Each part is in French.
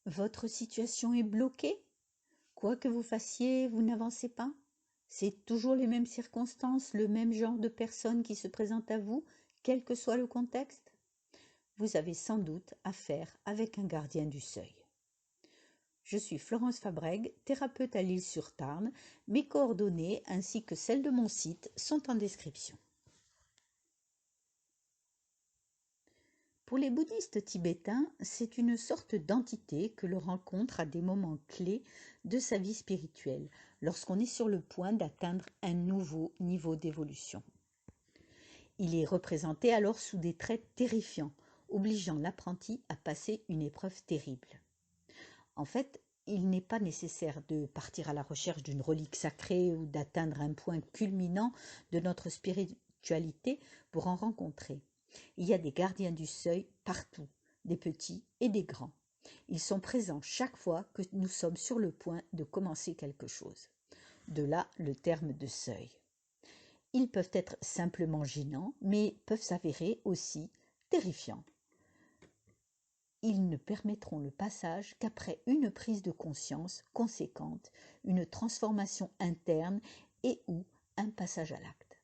Votre situation est bloquée? Quoi que vous fassiez, vous n'avancez pas? C'est toujours les mêmes circonstances, le même genre de personnes qui se présentent à vous, quel que soit le contexte? Vous avez sans doute affaire avec un gardien du seuil. Je suis Florence Fabrègue, thérapeute à l'Isle-sur-Tarn. Mes coordonnées ainsi que celles de mon site sont en description. Pour les bouddhistes tibétains, c'est une sorte d'entité que l'on rencontre à des moments clés de sa vie spirituelle, lorsqu'on est sur le point d'atteindre un nouveau niveau d'évolution. Il est représenté alors sous des traits terrifiants, obligeant l'apprenti à passer une épreuve terrible. En fait, il n'est pas nécessaire de partir à la recherche d'une relique sacrée ou d'atteindre un point culminant de notre spiritualité pour en rencontrer. Il y a des gardiens du seuil partout, des petits et des grands. Ils sont présents chaque fois que nous sommes sur le point de commencer quelque chose. De là le terme de seuil. Ils peuvent être simplement gênants, mais peuvent s'avérer aussi terrifiants. Ils ne permettront le passage qu'après une prise de conscience conséquente, une transformation interne et ou un passage à l'acte.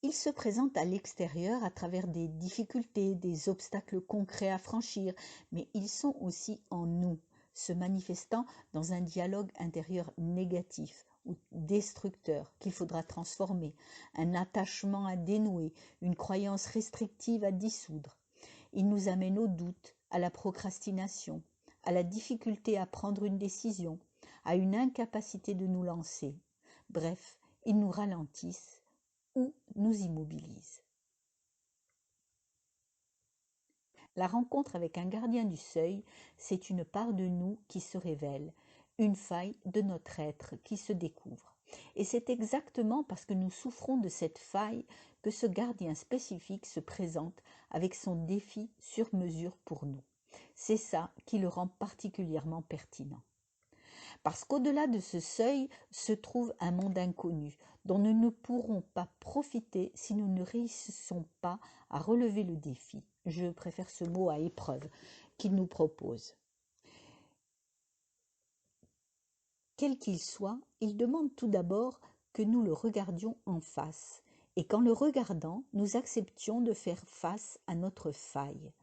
Ils se présentent à l'extérieur à travers des difficultés, des obstacles concrets à franchir, mais ils sont aussi en nous, se manifestant dans un dialogue intérieur négatif ou destructeur qu'il faudra transformer, un attachement à dénouer, une croyance restrictive à dissoudre. Ils nous amènent au doute, à la procrastination, à la difficulté à prendre une décision, à une incapacité de nous lancer. Bref, ils nous ralentissent ou nous immobilisent. La rencontre avec un gardien du seuil, c'est une part de nous qui se révèle, une faille de notre être qui se découvre. Et c'est exactement parce que nous souffrons de cette faille que ce gardien spécifique se présente avec son défi sur mesure pour nous. C'est ça qui le rend particulièrement pertinent. Parce qu'au-delà de ce seuil se trouve un monde inconnu dont nous ne pourrons pas profiter si nous ne réussissons pas à relever le défi. Je préfère ce mot à épreuve qu'il nous propose. Quel qu'il soit, il demande tout d'abord que nous le regardions en face et qu'en le regardant, nous acceptions de faire face à notre faille.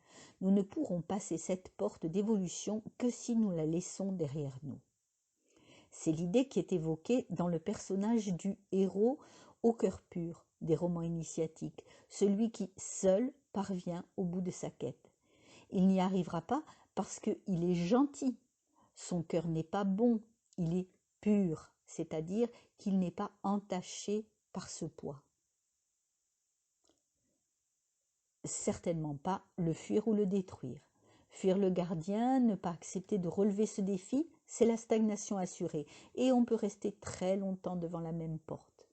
Nous ne pourrons passer cette porte d'évolution que si nous la laissons derrière nous. C'est l'idée qui est évoquée dans le personnage du héros au cœur pur des romans initiatiques, celui qui seul parvient au bout de sa quête. Il n'y arrivera pas parce qu'il est gentil. Son cœur n'est pas bon, il est pur, c'est-à-dire qu'il n'est pas entaché par ce poids. Certainement pas le fuir ou le détruire. Fuir le gardien, ne pas accepter de relever ce défi, c'est la stagnation assurée et on peut rester très longtemps devant la même porte.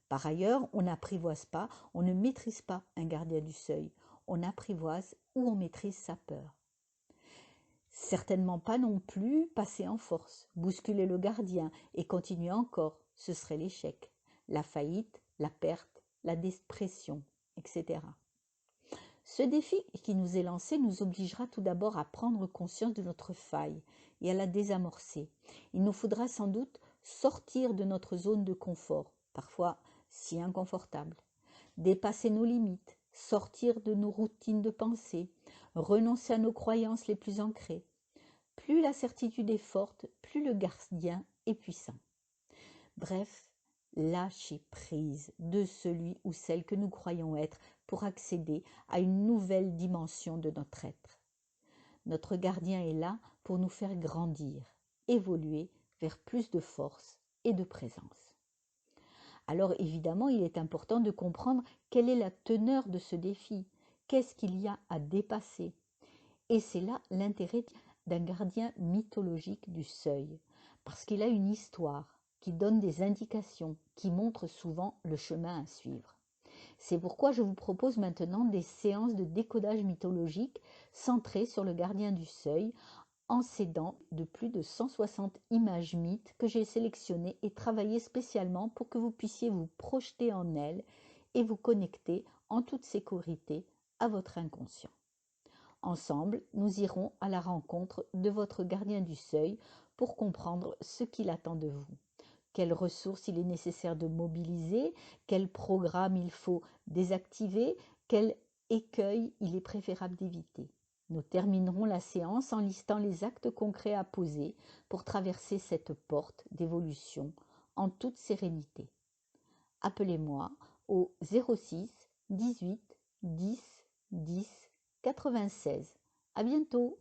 Par ailleurs, on n'apprivoise pas, on ne maîtrise pas un gardien du seuil, on apprivoise ou on maîtrise sa peur. Certainement pas non plus passer en force, bousculer le gardien et continuer encore, ce serait l'échec, la faillite, la perte, la dépression, etc. Ce défi qui nous est lancé nous obligera tout d'abord à prendre conscience de notre faille et à la désamorcer. Il nous faudra sans doute sortir de notre zone de confort, parfois si inconfortable, dépasser nos limites, sortir de nos routines de pensée, renoncer à nos croyances les plus ancrées. Plus la certitude est forte, plus le gardien est puissant. Bref, lâcher prise de celui ou celle que nous croyons être pour accéder à une nouvelle dimension de notre être. Notre gardien est là pour nous faire grandir, évoluer vers plus de force et de présence. Alors évidemment, il est important de comprendre quelle est la teneur de ce défi, qu'est-ce qu'il y a à dépasser. Et c'est là l'intérêt d'un gardien mythologique du seuil, parce qu'il a une histoire qui donne des indications, qui montre souvent le chemin à suivre. C'est pourquoi je vous propose maintenant des séances de décodage mythologique centrées sur le gardien du seuil, en s'aidant de plus de 160 images mythes que j'ai sélectionnées et travaillées spécialement pour que vous puissiez vous projeter en elles et vous connecter en toute sécurité à votre inconscient. Ensemble, nous irons à la rencontre de votre gardien du seuil pour comprendre ce qu'il attend de vous. Quelles ressources il est nécessaire de mobiliser, quel programme il faut désactiver, quel écueil il est préférable d'éviter. Nous terminerons la séance en listant les actes concrets à poser pour traverser cette porte d'évolution en toute sérénité. Appelez-moi au 06 18 10 10 96. À bientôt!